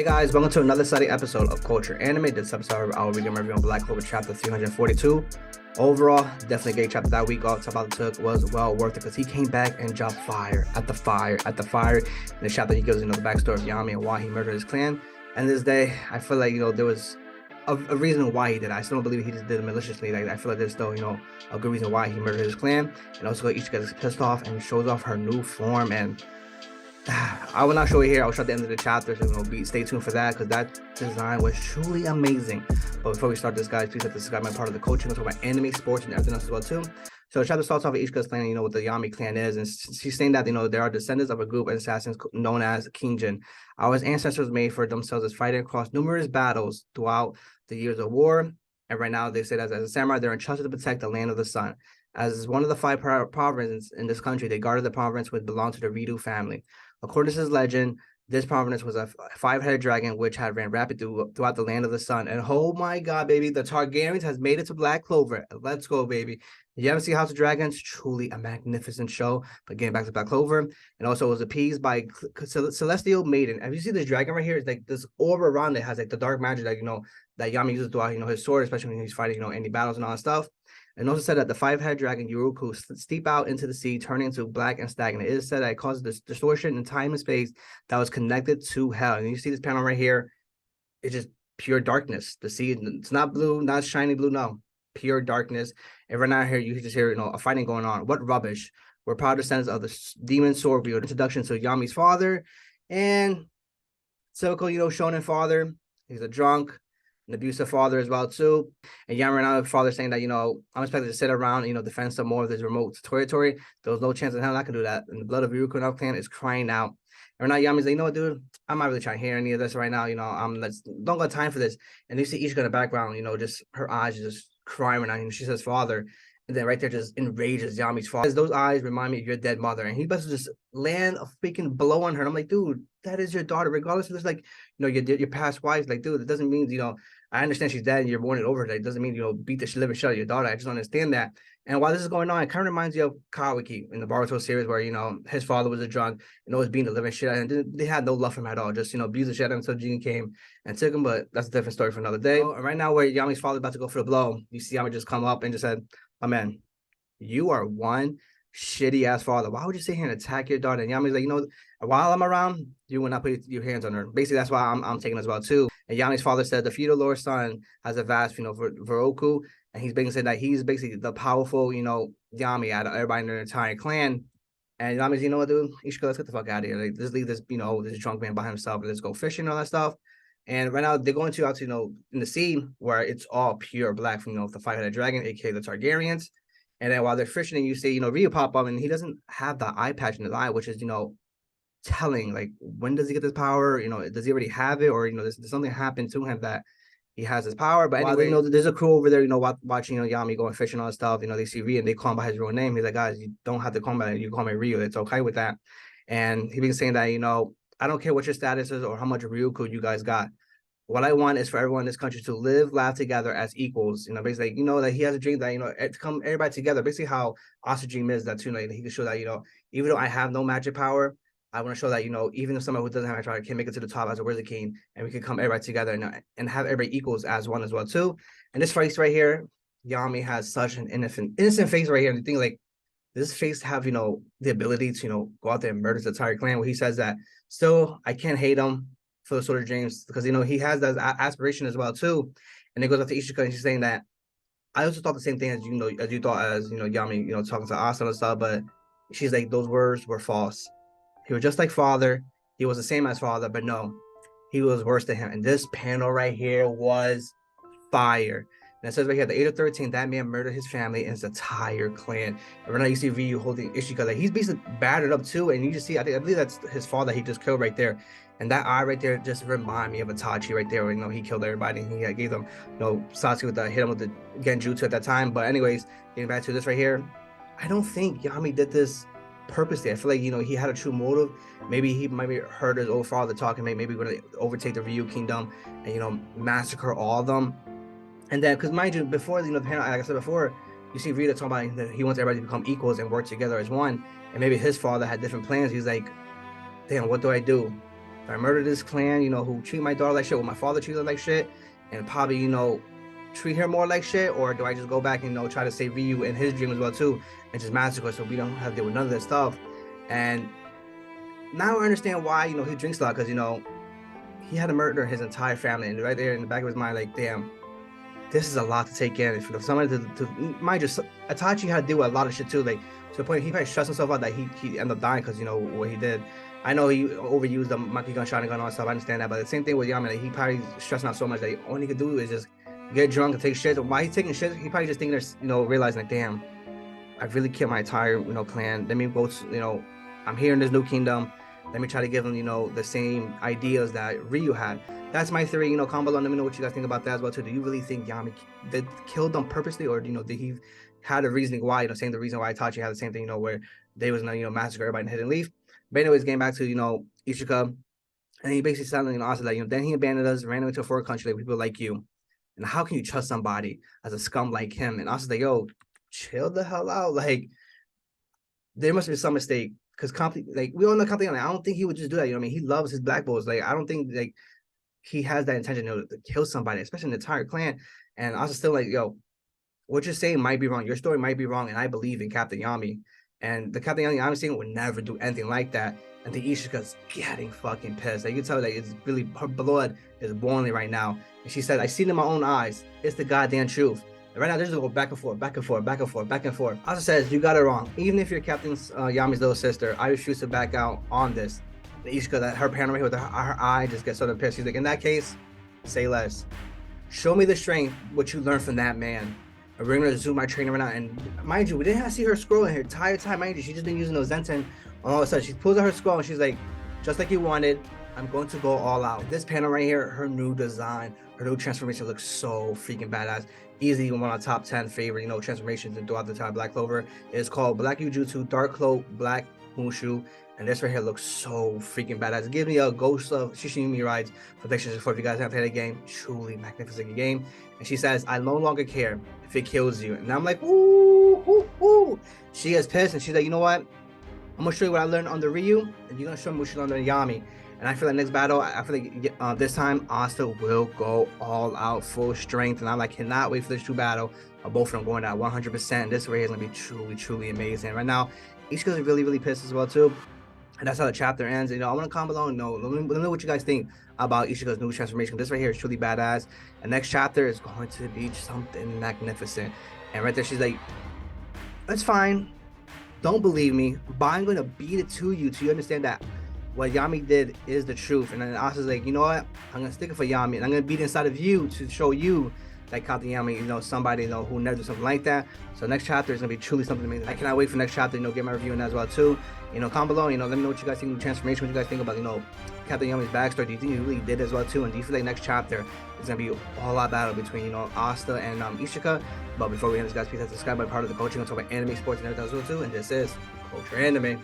Hey guys, welcome to another exciting episode of Culture Anime. This episode I will be doing a review on Black Clover Chapter 342. Overall, definitely a great chapter that week. All Top took was well worth it because he came back and dropped fire at the fire. In the chapter he gives the backstory of Yami and why he murdered his clan. And this day, I feel like there was a reason why he did it. I still don't believe he just did it maliciously. Like I feel like there's still a good reason why he murdered his clan. And also Ichika gets pissed off and shows off her new form. And I will not show it here. I'll show at the end of the chapter, so stay tuned for that because that design was truly amazing. But before we start this, guys, please hit the subscribe my part of the coaching. We'll talk about anime, sports, and everything else as well too. So the chapter starts off with Ichika's clan, what the Yami clan is, and she's saying that there are descendants of a group of assassins known as Kinjin. Our ancestors made for themselves as fighting across numerous battles throughout the years of war, and right now they say that as a samurai, they're entrusted to protect the land of the sun. As one of the 5 provinces in this country, they guarded the province which belonged to the Ridu family. According to this legend, this province was a 5-headed dragon which had ran rapid throughout the land of the sun. And oh my god, baby, the Targaryens has made it to Black Clover. Let's go, baby. You haven't seen House of Dragons? Truly a magnificent show. But getting back to Black Clover, and also it was appeased by Celestial Maiden. And you see this dragon right here? It's like this orb around it has like the dark magic that that Yami uses throughout his sword, especially when he's fighting any battles and all that stuff. And also said that the 5-headed dragon Yuruku steep out into the sea, turning into black and stagnant. It is said that it causes this distortion in time and space that was connected to hell. And you see this panel right here, it's just pure darkness. The sea, it's not blue, not shiny blue, no. Pure darkness. And right now here, you just hear, a fighting going on. What rubbish. We're proud descendants of the demon sword wielder. Introduction to Yami's father. And typical, shonen father. He's a drunk. An abusive father as well too, and Yami right now, the father saying that I'm expected to sit around, defend some more of this remote territory. There was no chance in hell I can do that. And the blood of Yuruku and our clan is crying out. And right now Yami's like, dude, I'm not really trying to hear any of this right now. Don't got time for this. And you see Ichika in the background, just her eyes just crying right now. And she says, "Father." And then right there just enrages Yami's father. Those eyes remind me of your dead mother. And he best just land a freaking blow on her. And I'm like, dude, that is your daughter. Regardless of this, like, your past wives, like, dude, it doesn't mean, I understand she's dead and you're mourning over her. It doesn't mean, beat the living shit out of your daughter. I just don't understand that. And while this is going on, it kind of reminds you of Kawaki in the Boruto series where, his father was a drunk and always beating the living shit out of him. And they had no love for him at all. Just, abused the shit out of him until Jin came and took him. But that's a different story for another day. And right now, where Yami's father about to go for the blow, you see Yami just come up and just said, "Oh, man, you are one shitty ass father. Why would you sit here and attack your daughter?" And Yami's like, while I'm around, you will not put your hands on her. Basically, that's why I'm taking as well too. And Yami's father said the feudal lord's son has a vast, Veroku, and he's basically said that he's basically the powerful, Yami out of everybody in their entire clan. And Yami's, what, dude, Ishika, let's get the fuck out of here. Like, just leave this, this drunk man by himself and let's go fishing and all that stuff. And right now they're going out to, in the sea where it's all pure black from, the 5-headed dragon, aka the Targaryens. And then while they're fishing, and you see, Ryu pop up, and he doesn't have the eye patch in his eye, which is, telling, like, when does he get this power? Does he already have it, or does something happen to him that he has his power? But anyway, there's a crew over there, watching Yami going fishing and all that stuff. They see Ryu and they call him by his real name. He's like, guys, you don't have to call me by that. You call me Ryu. It's okay with that. And he been saying that, I don't care what your status is or how much Ryuko you guys got. What I want is for everyone in this country to live, laugh together as equals. Basically, that he has a dream that, to come everybody together. Basically, how Asta dream is that too. He can show that, even though I have no magic power, I want to show that, even if someone who doesn't have magic power can make it to the top as a Wizard King, and we can come everybody together and have everybody equals as one as well too. And this face right here, Yami has such an innocent face right here. And the thing, like, this face have, the ability to, go out there and murder the entire clan. Where he says that, still, I can't hate him for the sort of dreams because he has that aspiration as well too. And it goes up to Ichika and she's saying that I also thought the same thing as you thought as Yami, talking to Asta and stuff, but she's like, those words were false. He was just like father, he was the same as father, but no, he was worse than him. And this panel right here was fire. And it says right here, the age of 13, that man murdered his family and his entire clan. And right now you see Ryu holding Ichika, like, he's basically battered up too. And you just see, I believe that's his father he just killed right there. And that eye right there just remind me of Itachi right there. Where, he killed everybody. And he gave them, Sasuke with hit him with the Genjutsu at that time. But anyways, getting back to this right here, I don't think Yami did this purposely. I feel like, he had a true motive. Maybe he heard his old father talking, maybe going to overtake the Ryu Kingdom and, massacre all of them. And then, because mind you, before, the panel, like I said before, you see Rita talking about that he wants everybody to become equals and work together as one. And maybe his father had different plans. He's like, damn, what do I do? if I murder this clan, who treat my daughter like shit, will my father treat her like shit, and probably, treat her more like shit, or do I just go back and try to save Ryu and his dream as well too, and just massacre so we don't have to deal with none of this stuff. And now I understand why he drinks a lot, because he had to murder his entire family, and right there in the back of his mind, like, damn, this is a lot to take in. For somebody to mind you, Itachi had to deal with a lot of shit too, like to the point he probably stressed himself out that he ended up dying because what he did. I know he overused the monkey gun, shotgun, and all that stuff. I understand that, but the same thing with Yami, like, he probably stressing out so much that all he could do is just get drunk and take shit. While he's taking shit, he probably just thinking, realizing like, damn, I've really killed my entire clan. Let me go to, I'm here in this new kingdom. Let me try to give him, the same ideas that Ryu had. That's my theory. Comment below. Let me know what you guys think about that as well too. Do you really think Yami did killed them purposely, or did he had a reasoning why? Saying the reason why Itachi had the same thing, where they was gonna massacre everybody and hit and leave. But anyways, getting back to Ichika, and he basically said, Asta, like, then he abandoned us, ran into a foreign country, like people like you. And how can you trust somebody as a scum like him? And Asta's like, yo, chill the hell out. Like, there must be some mistake. Because we all know Company, I don't think he would just do that. He loves his black boys. Like, I don't think like he has that intention to kill somebody, especially an entire clan. And Asta's still like, yo, what you're saying might be wrong. Your story might be wrong, and I believe in Captain Yami. And the Captain Yami I'm saying would never do anything like that. And the Ichika's getting fucking pissed. Like, you can tell that it's really, her blood is boiling right now. And she said, I seen it in my own eyes. It's the goddamn truth. And right now, they're just going back and forth, back and forth, back and forth, back and forth. Asta says, you got it wrong. Even if you're Captain Yami's little sister, I refuse to back out on this. The Ichika, that her paranoia with her eye just gets sort of pissed. She's like, in that case, say less. Show me the strength, what you learned from that man. And we're gonna zoom my trainer right now. And mind you, we didn't have to see her scrolling her entire time. Mind you, she's just been using those Zenton. And all of a sudden, she pulls out her scroll and she's like, just like you wanted, I'm going to go all out. This panel right here, her new design, her new transformation looks so freaking badass. Easily one of the top 10 favorite, transformations throughout the entire Black Clover. It's called Black Yujutsu, Dark Cloak, Black Mushu. And this right here looks so freaking badass. Give me a Ghost of Tsushima rides for PlayStation 4 if you guys haven't played the game. Truly magnificent game. And she says, I no longer care if it kills you. And I'm like, ooh, ooh, ooh. She is pissed, and she's like, you know what? I'm gonna show you what I learned under Ryu, and you're gonna show me what you learned under Yami. And I feel like next battle, I feel like this time Asta will go all out, full strength, and I cannot wait for this true battle of both of them going at 100%. This right here is gonna be truly, truly amazing. Right now, Ichika's really, really pissed as well too. And that's how the chapter ends. I want to comment below and let me know what you guys think about Ichika's new transformation. This right here is truly badass. The next chapter is going to be something magnificent. And right there, she's like, that's fine. Don't believe me, but I'm going to beat it to you understand that what Yami did is the truth. And then Asta's like, you know what? I'm going to stick it for Yami. And I'm going to beat it inside of you to show you that Captain Yami, somebody, who never do something like that. So next chapter is going to be truly something amazing. I cannot wait for next chapter, get my review in that as well too. Comment below, let me know what you guys think of the transformation, what you guys think about, Captain Yami's backstory. Do you think he really did as well too? And do you feel like next chapter is going to be a whole lot battle between, Asta and Ichika? But before we end this, guys, please hit subscribe, by part of the coaching on top of anime, sports, and everything as well too. And this is Culture Anime.